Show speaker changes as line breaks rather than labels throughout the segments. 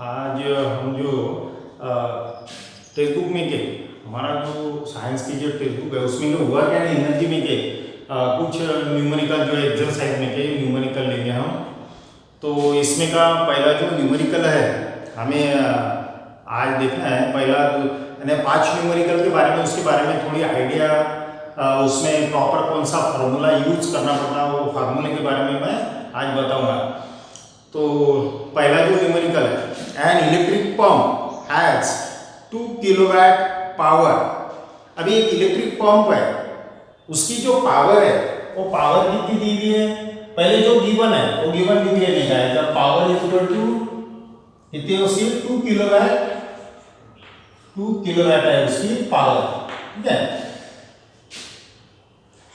आज हम जो टेक्स्ट बुक में के हमारा जो साइंस की जो टेक्स्ट बुक है उसमें जो वर्क एंड एनर्जी में के कुछ न्यूमेरिकल जो एक्सरसाइज में के न्यूमेरिकल लेंगे हम। तो इसमें का पहला जो न्यूमेरिकल है हमें आज देखना है। पहला यानी 5 न्यूमेरिकल के बारे में, उसके बारे में थोड़ी आइडिया, उसमें प्रॉपर कौन सा फार्मूला यूज करना पड़ता है वो फार्मूले के बारे में मैं आज बताऊंगा। तो पहला जो न्यूमेरिकल है, an electric pump has 2 kilowatt power. अभी एक इलेक्ट्रिक पंप है, उसकी जो पावर है वो पावर कितनी दी हुई है, पहले जो गिवन है वो गिवन कितनी है लिखा है। जब पावर इज इक्वल टू कितनी है उसकी 2 किलोवाट, 2 किलोवाट है उसकी पावर, ठीक है।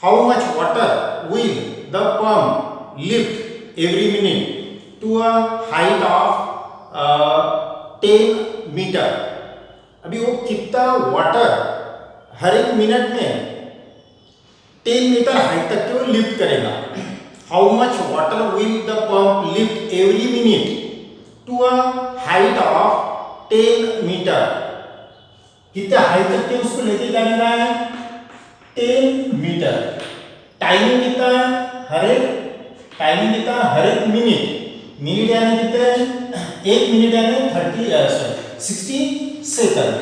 How much water will the pump lift every minute to a height of 10 metre. अभी वो कितना वाटर हर एक मिनट में 10 मीटर हाइट तक के वो लिफ्ट करेगा। How much water will the pump lift every minute to a height of 10 metre. कितने हाइट तक के उसको लेके जाने का है, 10 मीटर। टाइमिंग कितना है, टाइमिंग कितना हर एक मिनट, मिनट यानी कितने, 1 मिनट यानी 60 सेकंड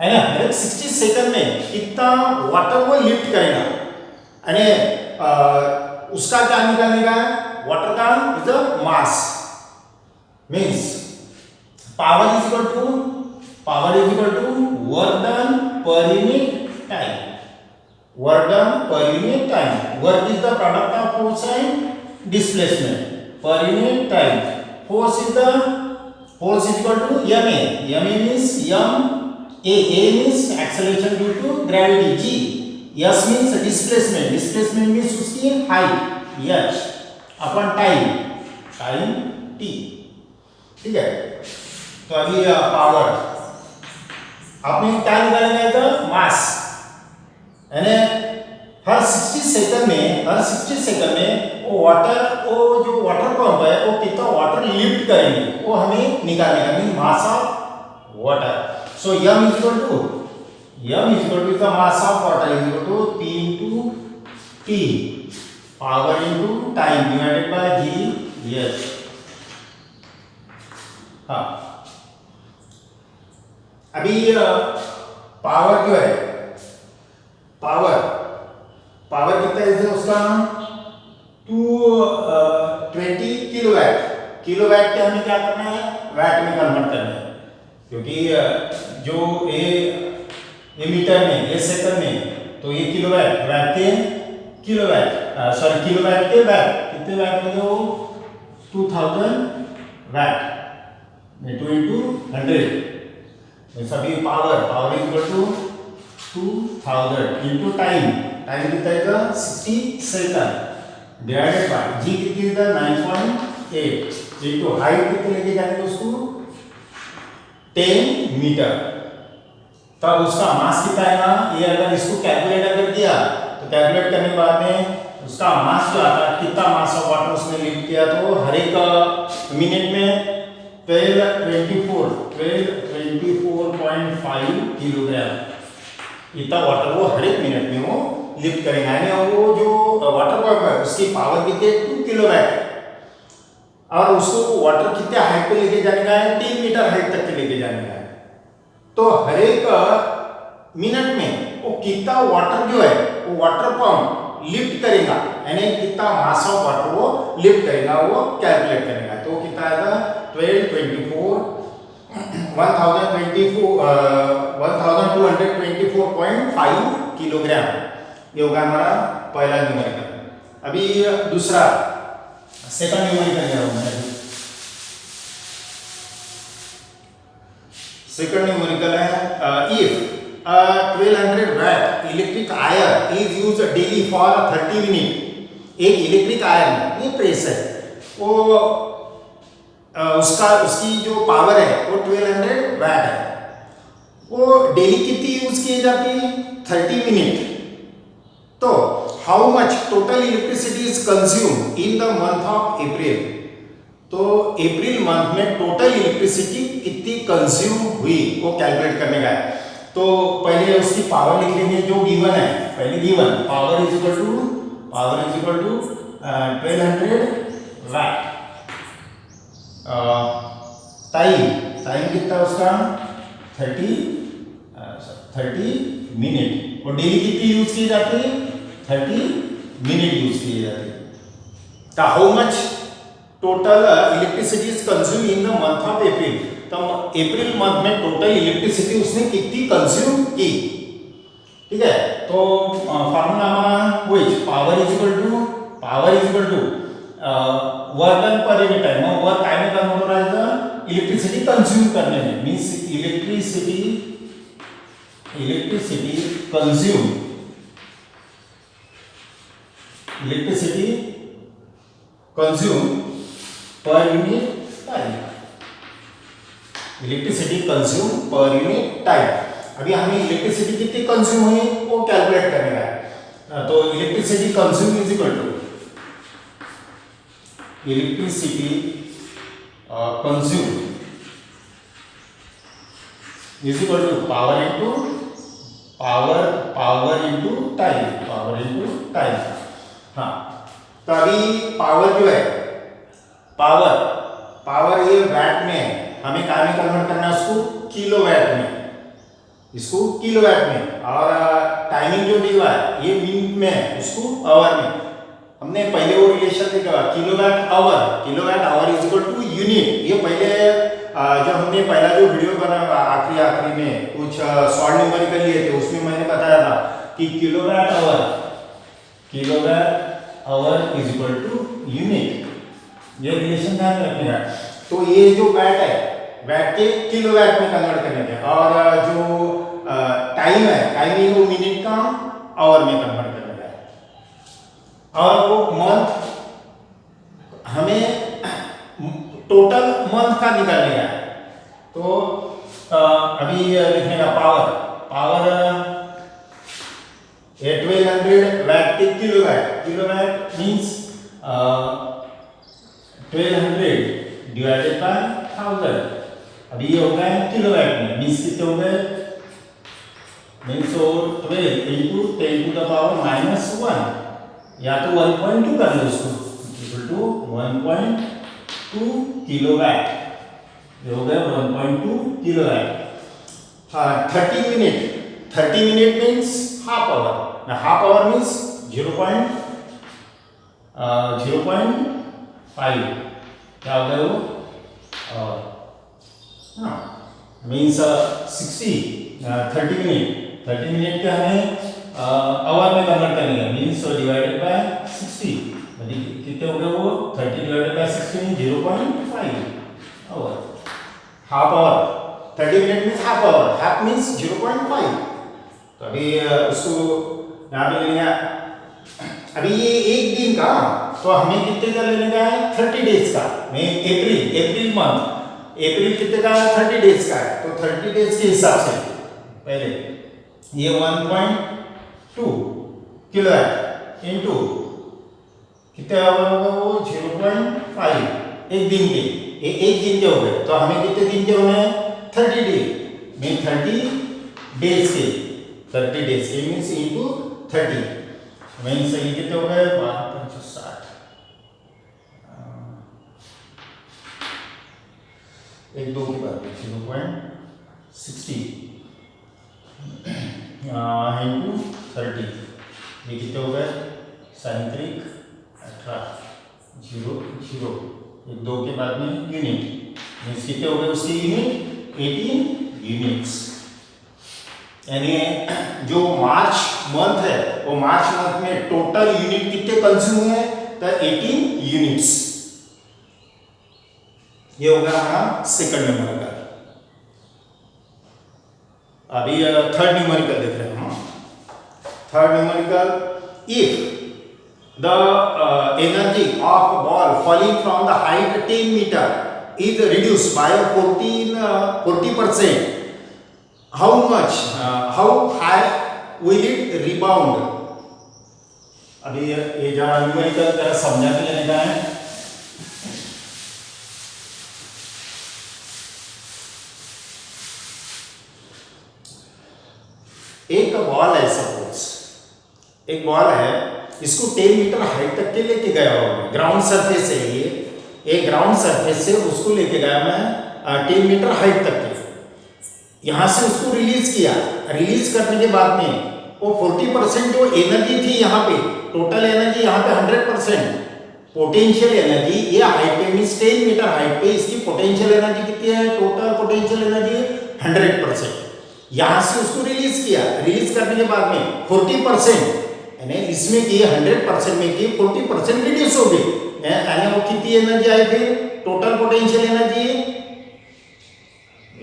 है ना। हर एक 60 सेकंड में कितना वाटर वो लिफ्ट करेगा, यानी उसका क्या निकालने का है, वाटर का is the mass, means power is equal to work done per unit time. Work done per unit time, work is the product of force and displacement per unit time. Force is equal to ma, ma means a means acceleration due to gravity, g, s means displacement means उसकी height, h अपन time t, ठीक है। तो अभी power आपने क्या निकालेंगे, तो मास, यानी हर 60 सेकंड में वो जो वाटर पंप है वो कितना वाटर लिफ्ट करेंगे वो हमें निकालने का, mean mass of water. So m is equal to the mass of water is equal to p into t, power into time divided by g s। हाँ, अभी पावर जो है, पावर कितना है उसका 220 किलोवाट। किलोवाट के हमें क्या करना है, वाट में कन्वर्ट करना है, क्योंकि जो ए मीटर में, ए सेकंड में, तो ये किलोवाट, वाट के किलोवाट, सॉरी किलोवाट के वाट, कितने वाट में वो 2000 वाट, 2 into 100। सभी power is equal to 2000 into time कितना है 60 सेकंड डिवाइडेड बाय g कितनी है 9.8 into हाइट कितने लेके जाएंगे उसको 10 मीटर। तब उसका मास कितना आएगा, ये अगर इसको कैलकुलेट अगर किया तो कैलकुलेट करने के बाद में उसका मास जो आता है, कितना मास ऑफ वाटर उसने लिफ्ट किया, तो हर एक मिनट में 1224.5 किलोग्राम इतना वाटर वो हर एक मिनट में वो लिफ्ट करेगा। यानी वो जो वाटर पंप है उसकी पावर कितनी है 2 किलोवाट, और उसको वाटर कितने हाइट पे लेके जाने का है, 3 मीटर हाइट तक के लेके जाने का है। तो हर एक मिनट में वो कितना वाटर जो है वो वाटर पंप लिफ्ट करेगा, यानी कितना मास ऑफ वाटर वो लिफ्ट करेगा वो कैलकुलेट करेगा। तो कितना आएगा 1224.5 किलोग्राम। ये होगा हमारा पहला न्यूमेरिकल। अभी दूसरा सेकंड न्यूमेरिकल है, if 1200 watt electric iron is used daily for 30 minute. एक इलेक्ट्रिक आयरन, ये प्रेस है, वो उसकी जो पावर है वो 1200 वाट है, वो डेली कितनी यूज की जाती है 30 मिनट। तो how much total electricity is consume in the month of April. तो अप्रैल मंथ में टोटल इलेक्ट्रिसिटी कितनी कंज्यूम हुई वो कैलकुलेट करने का है। तो पहले उसकी पावर लिख लेंगे जो गिवन है। पहले given power is equal to 1200 watt. Time कितना उसका 30 मिनट। और डेली कितनी यूज की जाती है 30 मिनट यूज की जाती है। How much total electricity is consume in the month of April. तो अप्रैल मंथ में टोटल इलेक्ट्रिसिटी उसने कितनी कंज्यूम की। ठीक है, तो फार्मूला हमारा वही power is equal to work done per unit time. Work time में कन्वर्ट हो रहा है इलेक्ट्रिसिटी कंज्यूम करने में, means electricity consume per unit time. Electricity consume per unit time. अभी हमें इलेक्ट्रिसिटी कितनी कंज्यूम हुई वो कैलकुलेट करने का है। तो electricity consume is equal to electricity consume is equal to power into time. हाँ, तो अभी पावर जो है पावर ये वैट में है, हमें काय में कन्वर्ट करना है उसको किलोवाट में, इसको किलोवाट में। और टाइमिंग जो दिया है ये मिनट में है, उसको आवर में। हमने पहले वो रिलेशन देखा kilowatt hour is equal to unit. ये पहले जो हमने पहला जो वीडियो बना आखिरी में कुछ शॉर्ट न्यूमेरिकल लिए थे उसमें मैंने बताया था कि kilowatt hour is equal to unit. ये रिलेशन ध्यान रखना है। तो ये जो वैट है वैट के किलोवाट में कन्वर्ट करने के, और जो टाइम है टाइम वो मिनट का आवर में कन्वर्ट करने का है। और वो मंथ हमें टोटल मंथ का निकालने का है। तो अभी लिखने का पावर 1200 वाट के किलोवाट मींस 1200 डिवाइडेड बाय 1000। अभी ये हो गया है किलोवाट में, मींस कितने हो गए means 12 into 10 to the power -1 या तो 1.2 कर लो उसको इक्वल टू 1.2 किलोवाट। ये हो गया 1.2 किलोवाट। हाँ, 30 minute means half hour. Half our means 0.05 क्या हो गया वो मीन्स 30 मिनट का हमें आवर में कन्वर्ट करने का, मीन्स डिवाइडेड बाय 60। कितने हो गए वो 30 divided by 60 0.5 hour. Half hour 30 minute means half hour, half means 0.5। तो अभी उसको यहाँ पे लेंगे। अभी ये एक दिन का, तो हमें कितने का लेने का है 30 डेज का। मैं अप्रैल मंथ अप्रैल कितने का 30 डेज का है। तो 30 डेज के हिसाब से पहले ये 1.2 किलोवाट इनटू कितने आवर होगा वो 0.5 एक दिन के। एक दिन के हो गए, तो हमें कितने दिन के होने हैं 30 डे में 30 डेज के 30 डेज के मीन्स इनटू 30 मीन्स ये कितने हो गए 12×5=60। एक दो के बाद 0.60 इंटू 30 ये कितने हो गए 18 0 एक दो के बाद में यूनिट मीन्स कितने हो गए उसके यूनिट 18 यूनिट्स। यानी जो मार्च मंथ है वो मार्च मंथ में टोटल यूनिट कितने कंज्यूम हुए तो 18 यूनिट्स। ये हो गया हमारा सेकंड न्यूमेरिकल। अभी थर्ड न्यूमेरिकल देख रहे हैं हम। Third numerical if the energy of a ball falling from the height 10 meter is reduced by 40%, how high will it rebound? अभी ये जरा न्यूमेरिकल जरा समझा के लेने का है। एक बॉल है, सपोज एक बॉल है, इसको 10 मीटर हाइट तक के लेके गया हूँ मैं, ग्राउंड सरफेस है ये, एक ग्राउंड सरफेस से उसको लेके गया मैं 10 मीटर हाइट तक के, यहाँ से उसको रिलीज किया। रिलीज करने के बाद में वो 40% जो एनर्जी थी यहाँ पे, टोटल एनर्जी यहाँ पे 100%, पोटेंशियल एनर्जी ये हाइट पे मीन्स 10 मीटर हाइट पे इसकी पोटेंशियल एनर्जी कितनी है, टोटल पोटेंशियल एनर्जी 100%। यहाँ से उसको रिलीज किया, रिलीज करने के बाद में 40% यानी इसमें की 100% में की 40% रिड्यूस हो गई, यानी वो कितनी एनर्जी आई फिर टोटल पोटेंशियल एनर्जी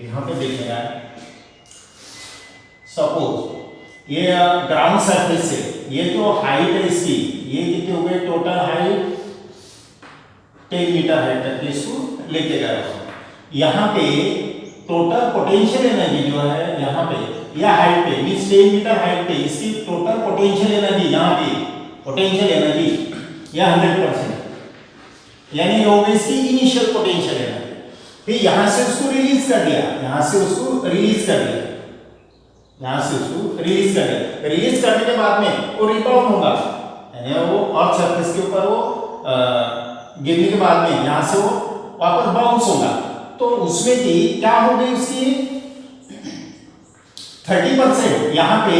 यहाँ पे देखने का है। सपोज ये ग्राउंड सरफेस से ये जो हाइट है इसकी, ये कितनी हो गई, टोटल हाइट 10 मीटर हाइट तक इसको लेके गया। यहाँ पे टोटल पोटेंशियल एनर्जी जो है यहाँ पे या हाइट पे मींस 10 मीटर हाइट पे इसकी टोटल पोटेंशियल एनर्जी यहाँ पे पोटेंशियल एनर्जी या 100%, यानी ये हो गई इसकी इनिशियल पोटेंशियल एनर्जी। फिर यहाँ से उसको रिलीज कर दिया, यहाँ से उसको रिलीज कर दिया, यहाँ से उसको रिलीज कर दिया। रिलीज करने के बाद में वो रिबाउंड होगा, यानी वो अर्थ सरफेस के ऊपर वो गिरने के बाद में यहाँ से वो वापस बाउंस होगा। तो उसमें की क्या हो गई उसकी 30%, यहाँ पे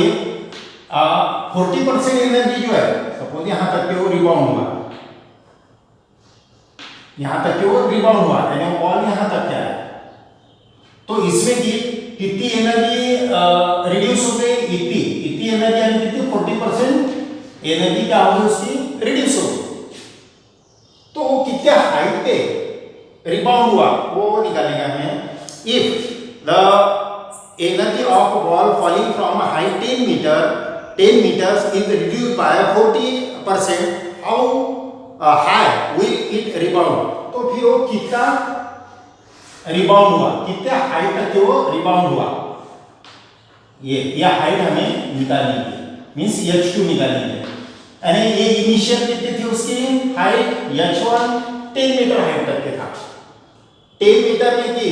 40% एनर्जी जो है, सपोज यहाँ तक के वो रिबाउंड हुआ, यहाँ तक के वो रिबाउंड हुआ, यानी बॉल यहाँ तक क्या है, तो इसमें की कितनी एनर्जी रिड्यूस हो गई, इतनी एनर्जी यानी कितनी 40% एनर्जी क्या हो गई उसकी रिड्यूस हो गई। तो वो कितने हाइट पे रिबाउंड हुआ वो निकालने का है। If the energy of ball falling from height 10 meters is reduced by 40%, how high will it rebound, तो फिर वो कितना रिबाउंड हुआ, कितने हाइट तक वो रिबाउंड हुआ, ये हाइट हमें निकालनी है, मींस h2 निकालनी है। यानी ये इनिशियल कितनी थी उसकी हाइट, h1 10 मीटर हाइट तक के था, 10 मीटर में की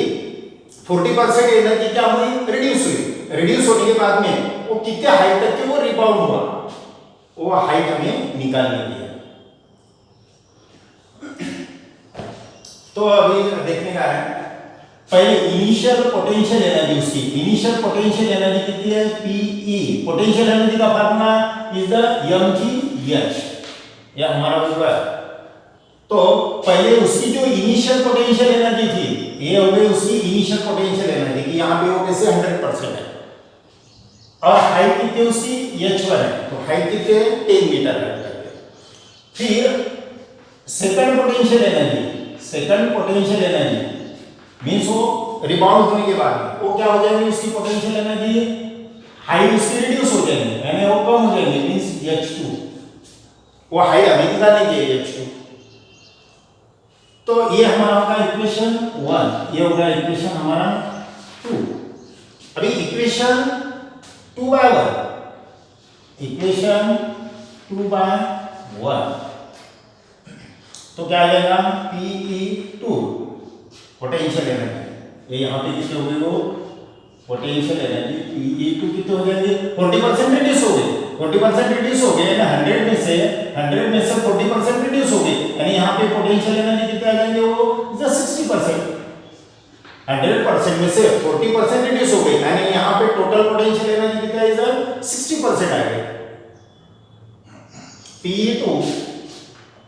40% एनर्जी क्या हुई, रिड्यूस हुई। रिड्यूस होने के बाद में वो कितने हाइट तक के वो रिबाउंड हुआ, वो हाइट हमें निकालनी है। तो अभी देखने का है, पहले इनिशियल पोटेंशियल एनर्जी उसकी, इनिशियल पोटेंशियल एनर्जी कितनी है, Pe, पोटेंशियल एनर्जी का फार्मूला इज द mgh, ये हमारा होगा। तो पहले उसकी जो इनिशियल पोटेंशियल एनर्जी थी, ये हो गई उसकी इनिशियल पोटेंशियल एनर्जी की, यहाँ पे वो कैसे 100% है, और हाइट कितनी उसकी h1 है, तो हाइट कितनी है 10 मीटर है। फिर सेकंड पोटेंशियल एनर्जी मींस वो रिबाउंड होने के बाद वो क्या हो जाएगी, उसकी पोटेंशियल एनर्जी हाइट उसकी रिड्यूस हो जाएगी, यानी वो कम हो जाएगी, मींस h2, वो हाइट हमें निकालनी चाहिए h2। तो ये हमारा होगा इक्वेशन 1, ये होगा इक्वेशन हमारा 2। अभी इक्वेशन 2/1, इक्वेशन 2/1 तो क्या आ जाएगा, Pe2 पोटेंशियल एनर्जी, ये यहाँ पे कितनी हो गई वो पोटेंशियल एनर्जी Pe2 कितनी हो जाएगी, 40% रिड्यूस हो गई, 40% रिड्यूस हो गई, यानी 100 में से 40% रिड्यूस हो गई, यानी यहाँ पे पोटेंशियल एनर्जी कितने आ जाएंगे, वो 60%, 100% में से 40% रिड्यूस हो गई, यानी यहाँ पे टोटल पोटेंशियल एनर्जी कितना है, 60% आ गई। Pe2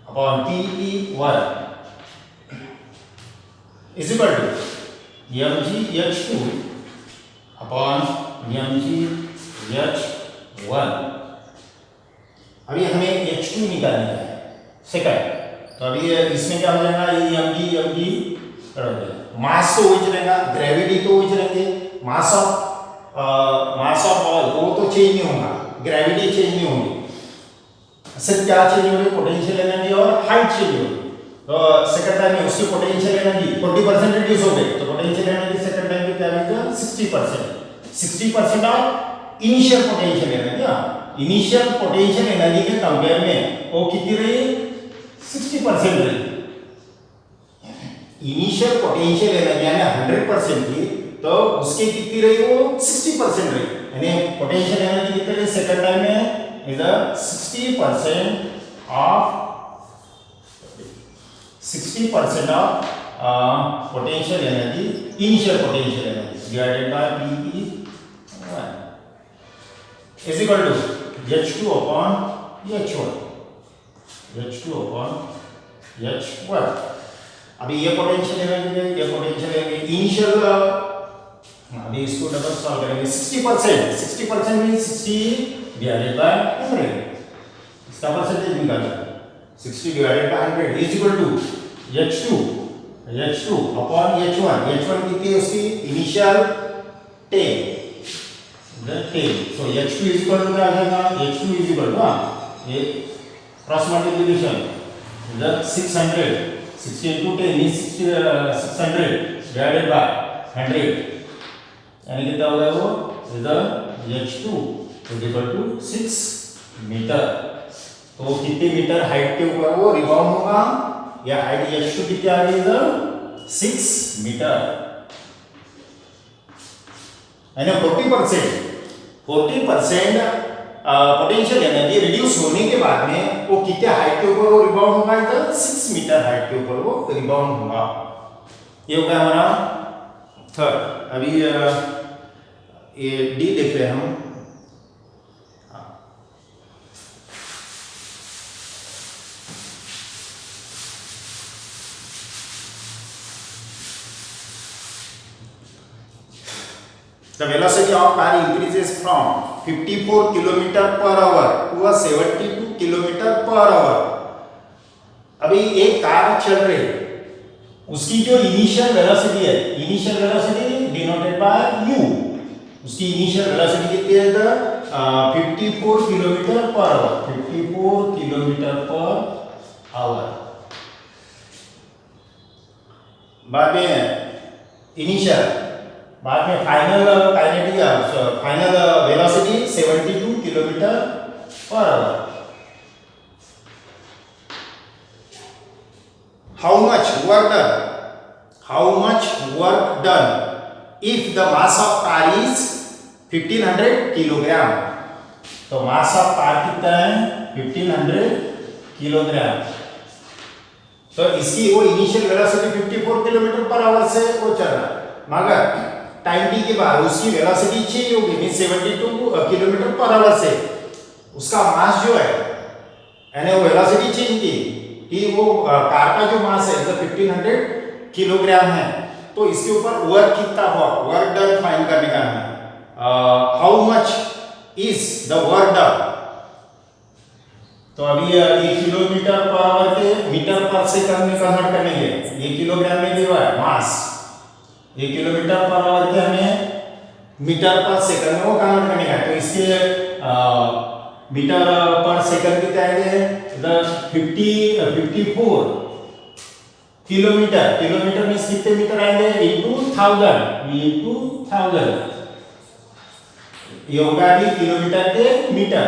upon Pe1 is equal to mgh2 upon mgh1। अभी हमें h2 निकालना है सेकंड, तो अभी इसमें क्या हो जाएगा, ये mg मास तो वही रहेगा, ग्रेविटी तो वही रहेंगे, मास ऑफ बॉल वो तो चेंज नहीं होगा, ग्रेविटी चेंज नहीं होगी, सिर्फ क्या चेंज होगी, पोटेंशियल एनर्जी और हाइट चेंज होगी। तो सेकंड टाइम में उसकी पोटेंशियल एनर्जी 40% रिड्यूस हो गई, तो पोटेंशियल एनर्जी सेकंड टाइम पे क्या आएगा, 60% of initial potential energy. Initial potential energy के कंपेयर में वो कितनी रही, 60% रही। इनिशियल पोटेंशियल एनर्जी यानी 100% थी, तो उसकी कितनी रही, वो 60% रही। यानी पोटेंशियल एनर्जी कितने सेकंड टाइम में is 60% of potential energy, initial potential energy divided by PE1 is equal to H2 upon H1. H2 upon H1. अभी ये पोटेंशियल एनर्जी है, ये पोटेंशियल एनर्जी इनिशियल, अभी इसको डबल सॉल्व करेंगे. 60% मींस 60 डिवाइडेड बाय 100. इसका percentage निकालना है. 60 divided by 100 is equal to H2 upon H1. H1 कितनी है उसकी initial 10. So H2 is equal to क्या आ जाएगा? H2 is equal to ये क्रॉस मल्टीप्लिकेशन इधर 600. 60 into 10 means 600 divided by 100. यानी कितना होगा वो? इधर H2 is equal to 6 metre. तो कितने मीटर हाइट के ऊपर वो रिबाउंड होगा? या हाइट H2 कितनी आ गई इधर? 6 मीटर. यानी 40% पोटेंशियल एनर्जी रिड्यूस होने के बाद में वो कितने हाइट के ऊपर वो रिबाउंड होगा? इधर 6 मीटर हाइट के ऊपर वो रिबाउंड होगा. ये होगा हमारा थर्ड. अभी ये डी देख रहे हैं हम. The velocity of car increases from 54 km per hour to 72 km per hour. अभी एक कार चल रही है, उसकी जो इनिशियल वेलोसिटी है, initial velocity denoted by u, उसकी इनिशियल वेलोसिटी कितनी है इधर? 54 km per hour. 54 km per hour. बाद में इनिशियल, बाद में final kinetic final velocity 72 kilometre per our. How much work done if the mass of car is 1500 kilogram. तो mass of car कितना है? 1500 किलोग्राम. तो इसकी वो initial velocity 54 kilometre per our से वो चल रहा है, मगर टाइम टी के बाद उसकी वेलोसिटी चेंज होगी मींस 72 किलोमीटर पर आवर से. उसका मास जो है यानी वो वेलोसिटी चेंज की कि वो कार का जो मास है 1500 किलोग्राम है. तो इसके ऊपर वर्क कितना हुआ, वर्क डन फाइंड करने का है. How much is the work done. तो अभी ये किलोमीटर पर आवर के मीटर पर सेकंड में कन्वर्ट करेंगे. ये किलोग्राम में दिया है मास, ये किलोमीटर पर आवर के हमें मीटर पर सेकंड में वो कन्वर्ट करने का. तो इसके मीटर पर सेकंड कितने आएंगे? 54 किलोमीटर. किलोमीटर में कितने मीटर आएंगे? इनटू 1000. ये होगा भी किलोमीटर के metre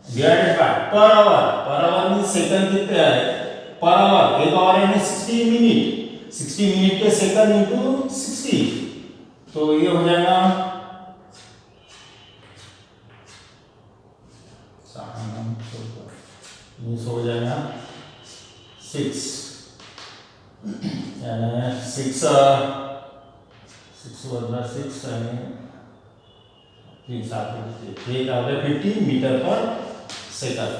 divided by per hour. Per hour में सेकंड कितने आए? पर आवर एक आवर है 60 मिनट. 60 मिनट के सेकंड इनटू 60. तो ये हो जाएगा ये हो जाएगा 6 यानी 6 बदला 6 यानी 50 मीटर पर सेकंड.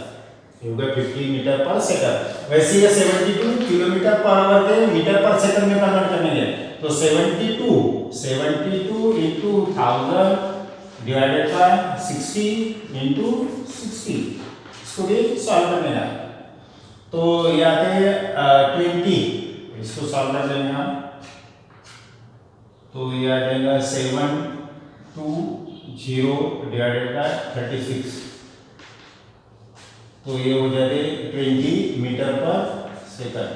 ये होगा 50 मीटर पर सेकंड. वैसे ये 72 किलोमीटर पर आवर के मीटर पर सेकंड में कन्वर्ट करेंगे. तो 72 into 1000 डिवाइडेड बाय 60 into 60. इसको भी सॉल्व करने हैं. तो ये आते हैं 20. इसको सॉल्व कर लेंगे हम. तो ये आ जाएगा 720 डिवाइडेड बाय 36. तो ये हो जाए 20 मीटर पर सेकंड.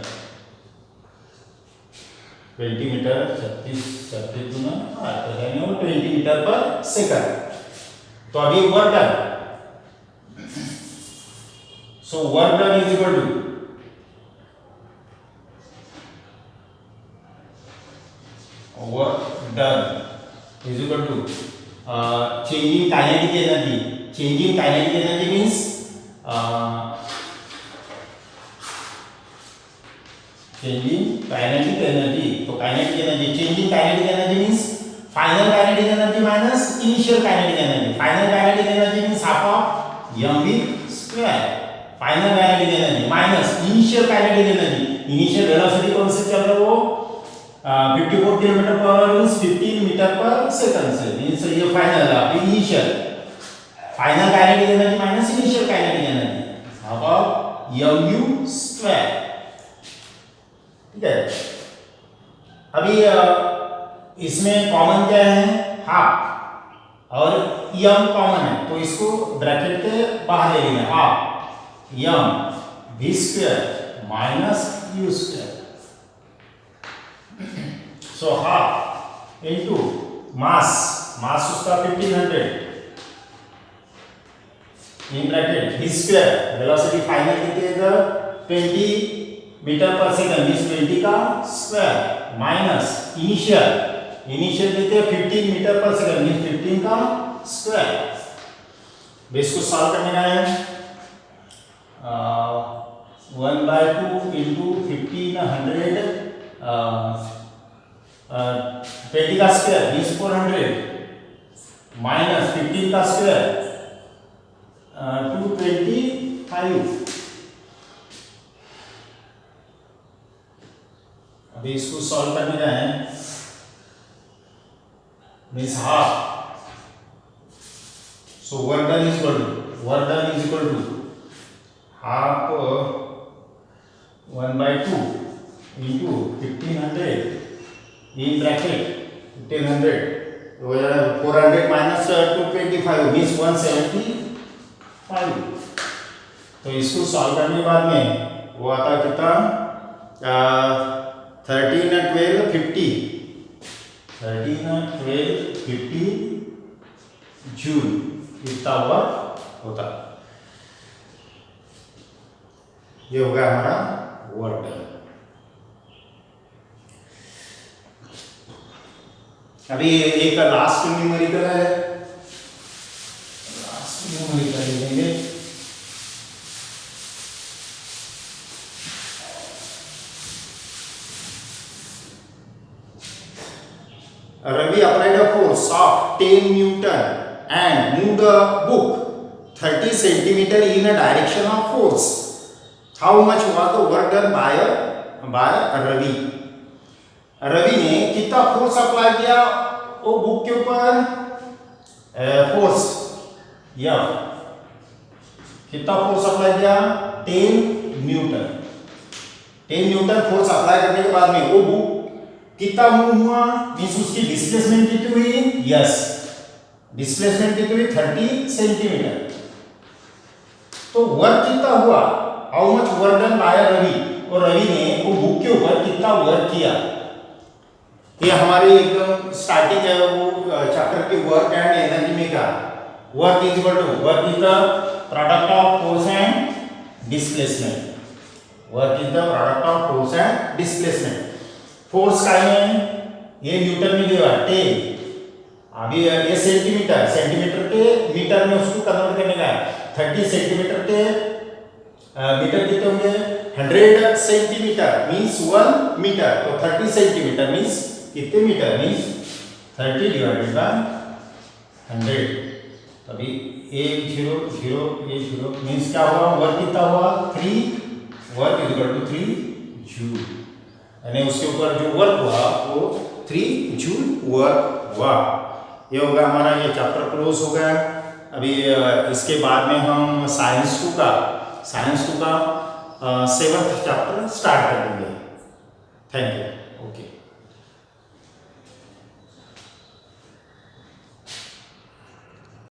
20 मीटर 36 गुना 8 यानी वो 20 मीटर पर सेकंड. तो अभी work done. So work done is equal to work done is equal to changing kinetic energy. Changing kinetic energy means changing kinetic energy. तो kinetic energy, changing kinetic energy means final kinetic energy minus initial kinetic energy. Final kinetic energy means half of mv square. Final kinetic energy minus initial kinetic energy. Initial velocity कौन से चल रहा है वो 54 kilometre per hour means 15 metre per second से means ये final initial final kinetic energy minus initial kinetic energy अब mu square. ठीक है, अभी इसमें कॉमन क्या है हाफ और m कॉमन है तो इसको ब्रैकेट के बाहर ले लेंगे half m v square minus u square. So half into mass उसका 1500 in bracket v square velocity final कितनी है 20 मीटर पर सेकंड इस 20 का स्क्वायर माइनस इनिशियल कितने 15 मीटर पर सेकंड इस 15 का स्क्वायर। बेस को सॉल्व करने का है 1/2 into 1500 20 का स्क्वायर मींस 400 माइनस 15 का स्क्वायर 225। अभी इसको सॉल्व करने का है means half so work done is equal to half 1/2 into 1500 in bracket 1500 400 minus 225 means 175। तो इसको सॉल्व करने के बाद में वो आता कितना 13 12 50 जूल इतना वर्क होता। ये हो गया हमारा वर्क डन। अभी एक लास्ट न्यूमेरिकल है, लास्ट न्यूमेरिकल लेंगे। Ravi applied a force of 10 Newton and moved a book 30 centimeter in a direction of force. How much was the work done by Ravi? Ravi ने कितना फोर्स अप्लाई किया वो book के ऊपर force या कितना फोर्स अप्लाई किया 10 न्यूटन फोर्स अप्लाई करने के बाद में वो बुक कितना मूव हुआ मींस उसकी डिस्प्लेसमेंट कितनी हुई यस डिस्प्लेसमेंट कितनी हुई 30 सेंटीमीटर। तो वर्क कितना हुआ how much work done by Ravi और रवि ने वो बुक के ऊपर कितना वर्क किया। ये हमारी एकदम स्टार्टिंग है वो चैप्टर की वर्क एंड एनर्जी में का work is equal to work is the product of force and displacement. Work is the product of force and displacement. Force का है ये न्यूटन में दिया 10 अभी ये सेंटीमीटर के मीटर में उसको कन्वर्ट करने का 30 सेंटीमीटर के मीटर कितने होंगे 100 सेंटीमीटर मींस 1 मीटर तो 30 सेंटीमीटर मींस कितने मीटर मींस 30 डिवाइडेड बाय 100 तभी 100 मींस क्या हुआ वर्क कितना हुआ 3 work is equal to 3 joule यानी उसके ऊपर जो वर्क हुआ वो 3 जूल वर्क हुआ। ये होगा हमारा ये चैप्टर क्लोज हो गया। अभी इसके बाद में हम साइंस 2 का 7th चैप्टर स्टार्ट कर देंगे। Thank you. ओके।